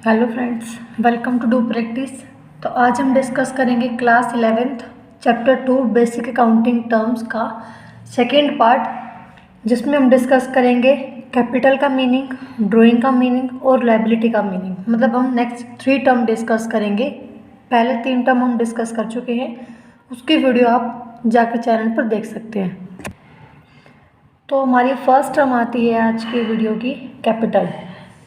Hello friends, welcome to do practice. तो आज हम डिस्कस करेंगे class 11th chapter 2 basic accounting terms का सेकेंड पार्ट, जिसमें हम डिस्कस करेंगे कैपिटल का मीनिंग, ड्राइंग का मीनिंग और लायबिलिटी का मीनिंग। मतलब हम नेक्स्ट 3 टर्म डिस्कस करेंगे। पहले 3 टर्म हम डिस्कस कर चुके हैं, उसकी वीडियो आप जाकर चैनल पर देख सकते हैं। तो हमारी फर्स्ट टर्म आती है आज की वीडियो की, कैपिटल।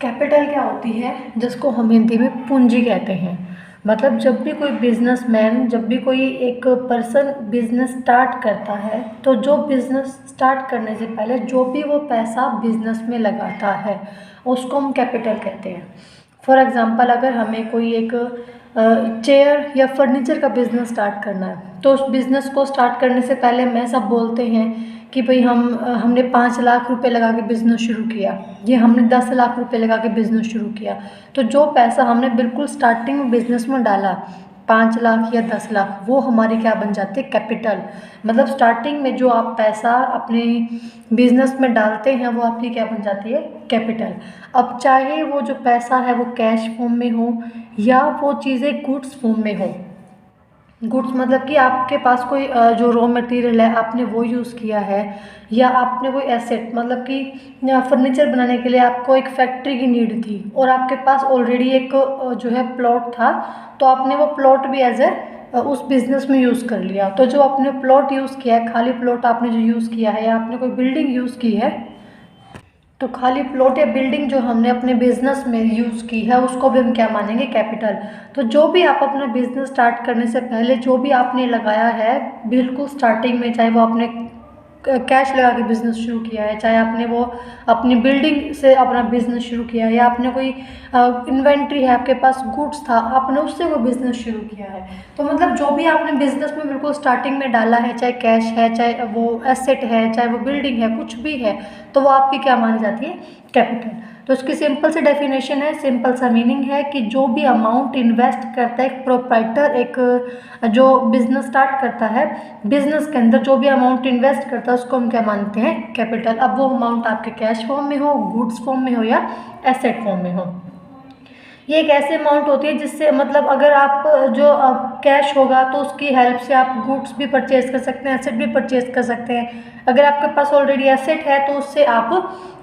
कैपिटल क्या होती है, जिसको हम हिंदी में पूंजी कहते हैं। मतलब जब भी कोई बिजनेसमैन, जब भी कोई एक पर्सन बिजनेस स्टार्ट करता है, तो जो बिजनेस स्टार्ट करने से पहले जो भी वो पैसा बिजनेस में लगाता है उसको हम कैपिटल कहते हैं। फॉर एग्ज़ाम्पल, अगर हमें कोई एक चेयर या फर्नीचर का बिज़नेस स्टार्ट करना है, तो उस बिज़नेस को स्टार्ट करने से पहले हमें सब बोलते हैं कि भाई हमने 5 लाख रुपए लगा के बिज़नेस शुरू किया, ये हमने 10 लाख रुपए लगा के बिज़नेस शुरू किया। तो जो पैसा हमने बिल्कुल स्टार्टिंग में बिज़नेस में डाला, 5 लाख या 10 लाख, वो हमारी क्या बन जाती है, कैपिटल। मतलब स्टार्टिंग में जो आप पैसा अपने बिजनेस में डालते हैं वो आपकी क्या बन जाती है, कैपिटल। अब चाहे वो जो पैसा है वो कैश फॉर्म में हो या वो चीज़ें गुड्स फॉर्म में हो। गुड्स मतलब कि आपके पास कोई जो रॉ मटेरियल है आपने वो यूज़ किया है, या आपने कोई एसेट, मतलब कि फर्नीचर बनाने के लिए आपको एक फैक्ट्री की नीड थी और आपके पास ऑलरेडी एक जो है प्लॉट था, तो आपने वो प्लॉट भी एज ए उस बिज़नेस में यूज़ कर लिया। तो जो आपने प्लॉट यूज़ किया है, खाली प्लॉट आपने जो यूज़ किया है, या आपने कोई बिल्डिंग यूज़ की है, तो खाली प्लॉट या बिल्डिंग जो हमने अपने बिजनेस में यूज़ की है उसको भी हम क्या मानेंगे, कैपिटल। तो जो भी आप अपना बिजनेस स्टार्ट करने से पहले जो भी आपने लगाया है बिल्कुल स्टार्टिंग में, चाहे वो आपने कैश लगा के बिज़नेस शुरू किया है, चाहे आपने वो अपनी बिल्डिंग से अपना बिज़नेस शुरू किया है, या आपने कोई इन्वेंट्री है, आपके पास गुड्स था, आपने उससे वो बिज़नेस शुरू किया है। तो मतलब जो भी आपने बिज़नेस में बिल्कुल स्टार्टिंग में डाला है, चाहे कैश है, चाहे वो एसेट है, चाहे वो बिल्डिंग है, कुछ भी है, तो वो आपकी क्या मानी जाती है, कैपिटल। तो इसकी सिंपल सी डेफिनेशन है, सिंपल सा मीनिंग है कि जो भी अमाउंट इन्वेस्ट करता है एक प्रोप्राइटर, एक जो बिजनेस स्टार्ट करता है, बिजनेस के अंदर जो भी अमाउंट इन्वेस्ट करता है उसको हम क्या मानते हैं, कैपिटल। अब वो अमाउंट आपके कैश फॉर्म में हो, गुड्स फॉर्म में हो या एसेट फॉर्म में हो। ये एक ऐसी अमाउंट होती है जिससे, मतलब अगर आप जो कैश होगा तो उसकी हेल्प से आप गुड्स भी परचेज कर सकते हैं, एसेट भी परचेज कर सकते हैं। अगर आपके पास ऑलरेडी एसेट है तो उससे आप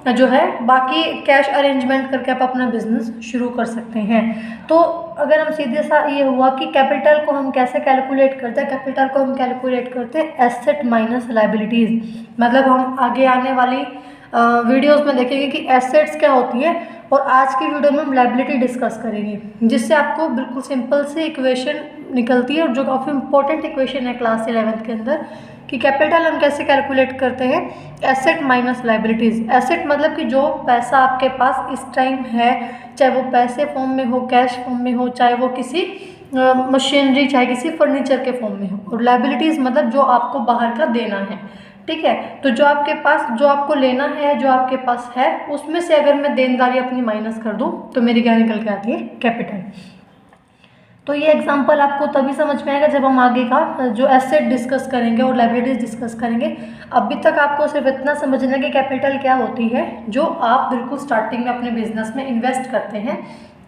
जो है बाकी कैश अरेंजमेंट करके आप अपना बिजनेस शुरू कर सकते हैं। तो अगर हम सीधे सा ये हुआ कि कैपिटल को हम कैसे कैलकुलेट करते हैं, कैपिटल को हम कैलकुलेट करते हैं एसेट माइनस लायबिलिटीज़। मतलब हम आगे आने वाली वीडियोस में देखेंगे कि एसेट्स क्या होती है, और आज की वीडियो में हम लायबिलिटी डिस्कस करेंगे, जिससे आपको बिल्कुल सिंपल सी इक्वेशन निकलती है, और जो काफ़ी इंपॉर्टेंट इक्वेशन है क्लास 11th के अंदर, कि कैपिटल हम कैसे कैलकुलेट करते हैं, एसेट माइनस लायबिलिटीज़। एसेट मतलब कि जो पैसा आपके पास इस टाइम है, चाहे वो पैसे फॉर्म में हो, कैश फॉर्म में हो, चाहे वो किसी मशीनरी, चाहे किसी फर्नीचर के फॉर्म में हो, और लायबिलिटीज़ मतलब जो आपको बाहर का देना है। ठीक है, तो जो आपके पास, जो आपको लेना है, जो आपके पास है, उसमें से अगर मैं देनदारी अपनी माइनस कर दूं तो मेरी क्या निकल के आती है, कैपिटल। तो ये एग्जांपल आपको तभी समझ में आएगा जब हम आगे का जो एसेट डिस्कस करेंगे और लायबिलिटीज डिस्कस करेंगे। अभी तक आपको सिर्फ इतना समझना है कि कैपिटल क्या होती है, जो आप बिल्कुल स्टार्टिंग में अपने बिजनेस में इन्वेस्ट करते हैं,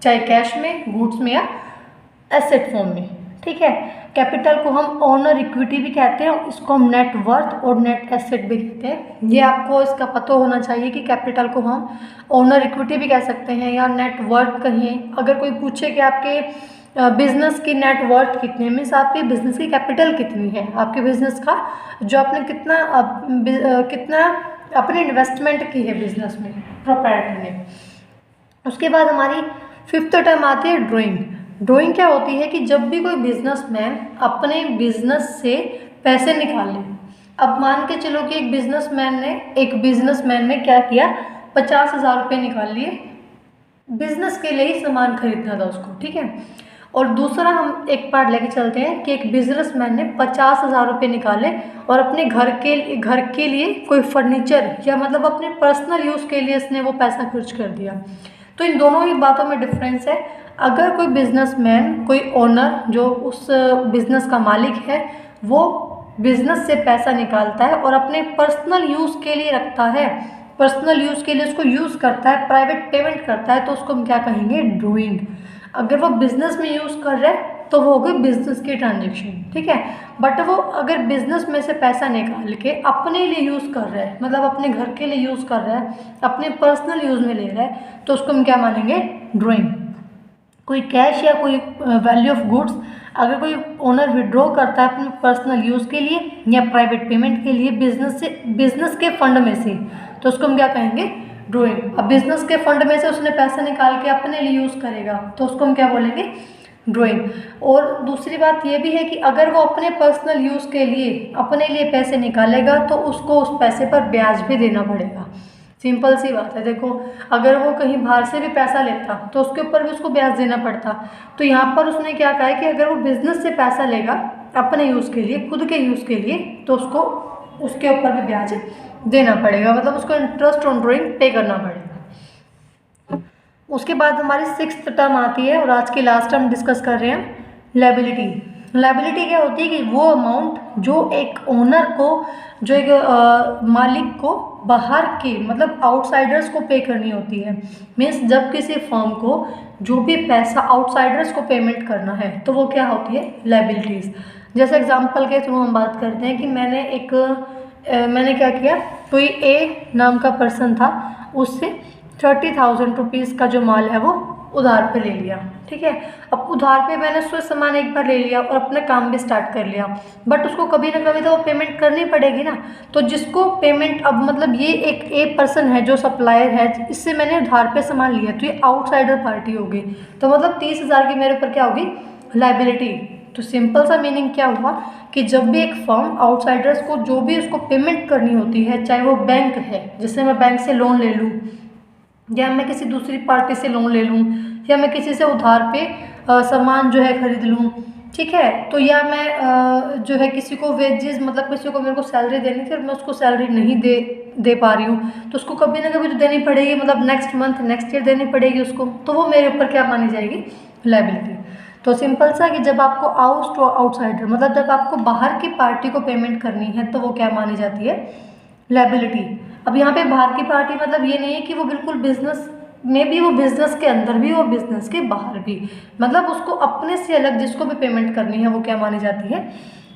चाहे कैश में, गुड्स में या एसेट फॉर्म में। ठीक है, कैपिटल को हम ओनर इक्विटी भी कहते हैं, इसको हम नेट वर्थ और नेट एसेट भी कहते हैं। ये आपको इसका पता होना चाहिए कि कैपिटल को हम ओनर इक्विटी भी कह सकते हैं या नेट वर्थ कहें। अगर कोई पूछे कि आपके बिजनेस की नेट वर्थ कितनी है, मीन्स आपके बिजनेस की कैपिटल कितनी है, आपके बिजनेस का जो आपने कितना अपने इन्वेस्टमेंट की है बिजनेस में, प्रोप्राइटर ने। उसके बाद हमारी 5th टर्म आती है ड्राइंग। ड्राइंग क्या होती है कि जब भी कोई बिजनेसमैन अपने बिजनेस से पैसे निकाले, अब मान के चलो कि एक बिजनेसमैन ने क्या किया, 50,000 रुपये निकाल लिए, बिजनेस के लिए ही सामान खरीदना था उसको। ठीक है, और दूसरा हम एक पार्ट लेके चलते हैं कि एक बिजनेसमैन ने 50,000 रुपये निकाले और अपने घर के लिए कोई फर्नीचर, या मतलब अपने पर्सनल यूज़ के लिए इसने वो पैसा खर्च कर दिया। तो इन दोनों ही बातों में डिफरेंस है। अगर कोई बिजनेसमैन, कोई ओनर जो उस बिजनेस का मालिक है, वो बिजनेस से पैसा निकालता है और अपने पर्सनल यूज़ के लिए रखता है, पर्सनल यूज़ के लिए उसको यूज़ करता है, प्राइवेट पेमेंट करता है, तो उसको हम क्या कहेंगे, ड्रॉइंग। अगर वो बिजनेस में यूज़ कर रहा है तो वो हो गई बिजनेस की ट्रांजेक्शन, ठीक है। बट वो अगर बिजनेस में से पैसा निकाल के अपने लिए यूज़ कर रहा है, मतलब अपने घर के लिए यूज़ कर रहा है, अपने पर्सनल यूज़ में ले रहा है, तो उसको हम क्या मानेंगे, ड्रॉइंग। कोई कैश या कोई वैल्यू ऑफ गुड्स अगर कोई ओनर विड्रॉ करता है अपने पर्सनल यूज़ के लिए या प्राइवेट पेमेंट के लिए बिजनेस के फंड में से, तो उसको हम क्या कहेंगे, ड्रॉइंग। अब बिजनेस के फंड में से उसने पैसा निकाल के अपने लिए यूज़ करेगा तो उसको हम क्या बोलेंगे, ड्रॉइंग। और दूसरी बात ये भी है कि अगर वो अपने पर्सनल यूज़ के लिए अपने लिए पैसे निकालेगा तो उसको उस पैसे पर ब्याज भी देना पड़ेगा। सिंपल सी बात है। देखो, अगर वो कहीं बाहर से भी पैसा लेता तो उसके ऊपर भी उसको ब्याज देना पड़ता। तो यहाँ पर उसने क्या कहा है कि अगर वो बिजनेस से पैसा लेगा अपने यूज़ के लिए, खुद के यूज़ के लिए, तो उसको उसके ऊपर भी ब्याज देना पड़ेगा, मतलब उसको इंटरेस्ट ऑन ड्रॉइंग पे करना पड़ेगा। उसके बाद हमारी 6th टर्म आती है और आज की लास्ट टर्म डिस्कस कर रहे हैं, लायबिलिटी। लायबिलिटी क्या होती है कि वो अमाउंट जो एक ओनर को, जो एक मालिक को बाहर के मतलब आउटसाइडर्स को पे करनी होती है। मीन्स जब किसी फर्म को जो भी पैसा आउटसाइडर्स को पेमेंट करना है तो वो क्या होती है, लायबिलिटीज़। जैसे एग्जांपल के थ्रू हम बात करते हैं कि मैंने क्या किया, कोई ए नाम का पर्सन था, उससे 30,000 रुपीज़ का जो माल है वो उधार पे ले लिया, ठीक है। अब उधार पे मैंने उससे सामान एक बार ले लिया और अपना काम भी स्टार्ट कर लिया, बट उसको कभी ना कभी तो वो पेमेंट करनी पड़ेगी ना। तो जिसको पेमेंट, अब मतलब ये एक ए पर्सन है जो सप्लायर है, इससे मैंने उधार पे सामान लिया, तो ये आउटसाइडर पार्टी हो गई। तो मतलब 30,000 की मेरे ऊपर क्या होगी, लायबिलिटी। तो सिंपल सा मीनिंग क्या हुआ कि जब भी एक फर्म आउटसाइडर्स को जो भी उसको पेमेंट करनी होती है, चाहे वो बैंक है, जैसे मैं बैंक से लोन ले लूँ, या मैं किसी दूसरी पार्टी से लोन ले लूँ, या मैं किसी से उधार पे सामान जो है खरीद लूँ, ठीक है। तो या मैं जो है किसी को वेजेस, मतलब किसी को मेरे को सैलरी देनी थी और मैं उसको सैलरी नहीं दे पा रही हूँ, तो उसको कभी ना कभी तो देनी पड़ेगी, मतलब नेक्स्ट मंथ नेक्स्ट ईयर देनी पड़ेगी उसको, तो वो मेरे ऊपर क्या मानी जाएगी, लायबिलिटी। तो सिंपल सा कि जब आपको आउटसाइडर, मतलब जब आपको बाहर की पार्टी को पेमेंट करनी है तो वो क्या मानी जाती है, लायबिलिटी। अब यहाँ पे बाहर की पार्टी मतलब ये नहीं है कि वो बिल्कुल बिजनेस में भी, वो बिजनेस के अंदर भी, वो बिजनेस के बाहर भी, मतलब उसको अपने से अलग जिसको भी पेमेंट करनी है वो क्या मानी जाती है,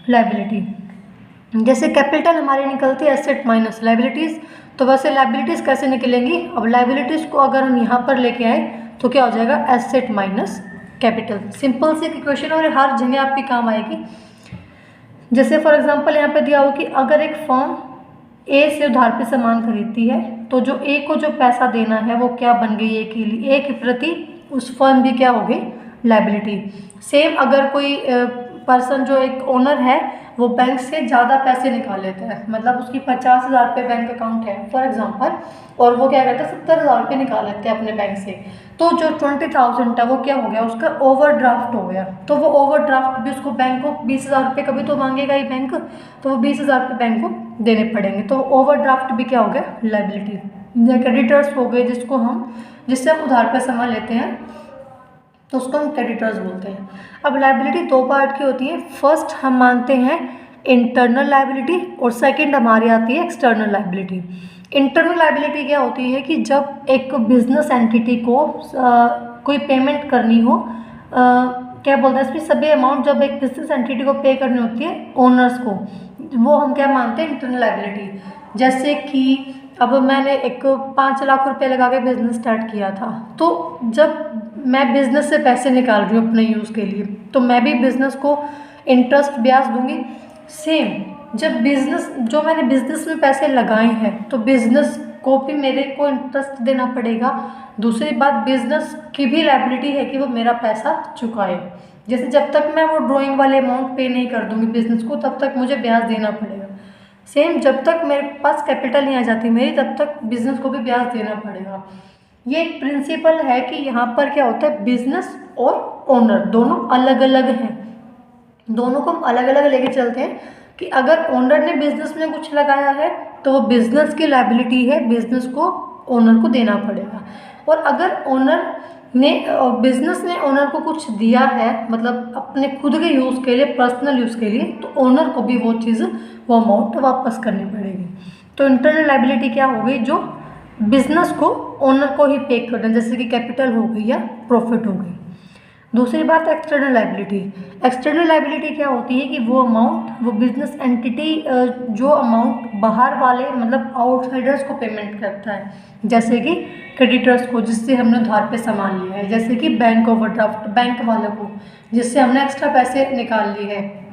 लायबिलिटी। जैसे कैपिटल हमारी निकलती है एसेट माइनस लायबिलिटीज़, तो वैसे लायबिलिटीज़ कैसे निकलेंगी। अब लायबिलिटीज़ को अगर हम यहाँ पर लेके आए तो क्या हो जाएगा, एसेट माइनस कैपिटल। सिंपल सी इक्वेशन और हर जगह आपकी काम आएगी। जैसे फॉर एग्जांपल यहाँ पे दिया हो कि अगर एक फर्म ए से उधार पे सामान खरीदती है तो जो ए को जो पैसा देना है वो क्या बन गई, ए के लिए, ए के प्रति उस फर्म भी क्या हो गई, लायबिलिटी। सेम अगर कोई पर्सन जो एक ओनर है वो बैंक से ज़्यादा पैसे निकाल लेता है, मतलब उसकी 50,000 रुपये बैंक अकाउंट है फॉर एग्जांपल, और वो क्या करता है 70,000 रुपये निकाल लेते हैं अपने बैंक से, तो जो 20,000 है वो क्या हो गया, उसका ओवरड्राफ्ट हो गया। तो वो ओवरड्राफ्ट भी उसको बैंक को 20,000 रुपये कभी तो मांगेगा ही बैंक, तो वो 20,000 रुपये बैंक को देने पड़ेंगे। तो ओवरड्राफ्ट भी क्या हो गया, लायबिलिटी। या क्रेडिटर्स हो गए जिससे हम उधार पे सामान लेते हैं तो उसको हम क्रेडिटर्स बोलते हैं। अब लायबिलिटी दो पार्ट की होती है, फर्स्ट हम मानते हैं इंटरनल लायबिलिटी और सेकंड हमारी आती है एक्सटर्नल लायबिलिटी। इंटरनल लायबिलिटी क्या होती है कि जब एक बिजनेस एंटिटी को कोई पेमेंट करनी हो, क्या बोलते हैं इसमें, सभी अमाउंट जब एक बिजनेस एंटिटी को पे करनी होती है ओनर्स को, वो हम क्या मानते हैं, इंटरनल लायबिलिटी। जैसे कि अब मैंने एक 5 लाख रुपए लगा के बिज़नेस स्टार्ट किया था, तो जब मैं बिज़नेस से पैसे निकाल रही हूँ अपने यूज़ के लिए, तो मैं भी बिज़नेस को इंटरेस्ट ब्याज दूंगी। सेम जब जो मैंने बिज़नेस में पैसे लगाए हैं तो बिज़नेस को भी मेरे को इंटरेस्ट देना पड़ेगा। दूसरी बात, बिज़नेस की भी लायबिलिटी है कि वो मेरा पैसा चुकाए। जैसे जब तक मैं वो ड्राइंग वाले अमाउंट पे नहीं कर दूंगी बिज़नेस को, तब तक मुझे ब्याज देना पड़ेगा। सेम जब तक मेरे पास कैपिटल नहीं आ जाती मेरी, तब तक बिज़नेस को भी ब्याज देना पड़ेगा। ये एक प्रिंसिपल है कि यहाँ पर क्या होता है, बिजनेस और ओनर दोनों अलग अलग हैं, दोनों को हम अलग अलग लेके चलते हैं कि अगर ओनर ने बिजनेस में कुछ लगाया है तो वो बिजनेस की लायबिलिटी है, बिजनेस को ओनर को देना पड़ेगा। और अगर बिजनेस ने ओनर को कुछ दिया है, मतलब अपने खुद के यूज़ के लिए, पर्सनल यूज़ के लिए, तो ओनर को भी वो अमाउंट वापस करनी पड़ेगी। तो इंटरनल लायबिलिटी क्या हो गई, जो बिजनेस को ओनर को ही पे करना, जैसे कि कैपिटल हो गई या प्रॉफिट हो गई। दूसरी बात एक्सटर्नल लाइबिलिटी। एक्सटर्नल लाइबिलिटी क्या होती है कि वो अमाउंट, वो बिजनेस एंटिटी जो अमाउंट बाहर वाले मतलब आउटसाइडर्स को पेमेंट करता है, जैसे कि क्रेडिटर्स को जिससे हमने उधार पे सामान लिया है, जैसे कि बैंक ओवरड्राफ्ट बैंक वालों को जिससे हमने एक्स्ट्रा पैसे निकाल लिए हैं,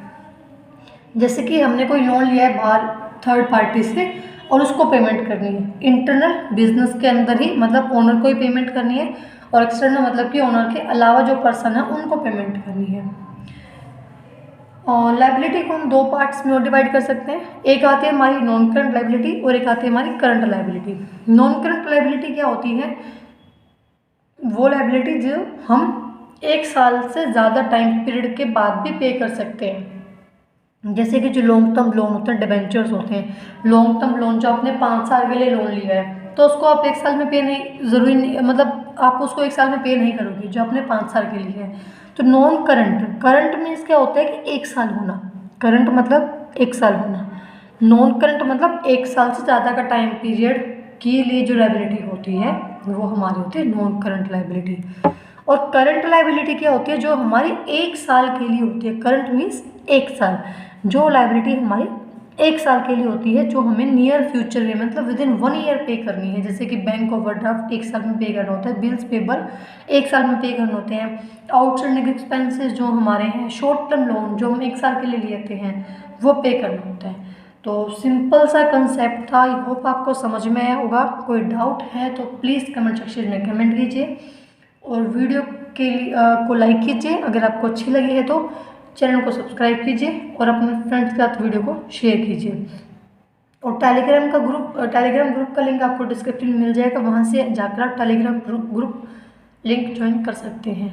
जैसे कि हमने कोई लोन लिया है बाहर थर्ड पार्टी से और उसको पेमेंट करनी है। इंटरनल बिजनेस के अंदर ही मतलब ओनर को ही पेमेंट करनी है, और एक्सटर्नल मतलब कि ओनर के अलावा जो पर्सन है उनको पेमेंट करनी है। और लाइबिलिटी को हम दो पार्ट्स में डिवाइड कर सकते हैं, एक आती है हमारी नॉन करंट लाइबिलिटी और एक आती है हमारी current liability. Non current liability क्या होती है, वो लाइबिलिटी जो हम 1 साल से ज़्यादा टाइम पीरियड के बाद भी पे कर सकते हैं, जैसे कि जो लॉन्ग टर्म लोन होते हैं, डिबेंचर्स होते हैं। लॉन्ग टर्म लोन जो आपने 5 साल के लिए लोन लिया है तो उसको आप 1 साल में पे नहीं, ज़रूरी नहीं मतलब आप उसको 1 साल में पे नहीं करोगे जो आपने 5 साल के लिए है। तो नॉन करंट, करंट मीन्स क्या होता है कि 1 साल होना, करंट मतलब 1 साल होना, नॉन करंट मतलब 1 साल से ज़्यादा का टाइम पीरियड के लिए जो लाइबिलिटी होती है वो हमारी होती है नॉन करंट लाइबिलिटी। और करंट लाइबिलिटी क्या होती है, जो हमारी 1 साल के लिए होती है। करंट मीन्स 1 साल, जो लाइबिलिटी हमारी 1 साल के लिए होती है, जो हमें नियर फ्यूचर में मतलब विद इन 1 ईयर पे करनी है, जैसे कि बैंक ओवरड्राफ्ट 1 साल में पे करना होता है, बिल्स पेबल 1 साल में पे करने होते हैं, आउटस्टैंडिंग एक्सपेंसेस जो हमारे हैं, शॉर्ट टर्म लोन जो हम 1 साल के लिए लेते हैं वो पे करना होता है। तो सिंपल सा कंसेप्ट था, आई होप आपको समझ में आया होगा। कोई डाउट है तो प्लीज़ कमेंट सेक्शन में कमेंट कीजिए, और वीडियो के लिए को लाइक कीजिए, अगर आपको अच्छी लगी है तो चैनल को सब्सक्राइब कीजिए और अपने फ्रेंड्स के साथ वीडियो को शेयर कीजिए। और टेलीग्राम ग्रुप का लिंक आपको डिस्क्रिप्शन में मिल जाएगा, वहाँ से जाकर आप टेलीग्राम ग्रुप लिंक ज्वाइन कर सकते हैं।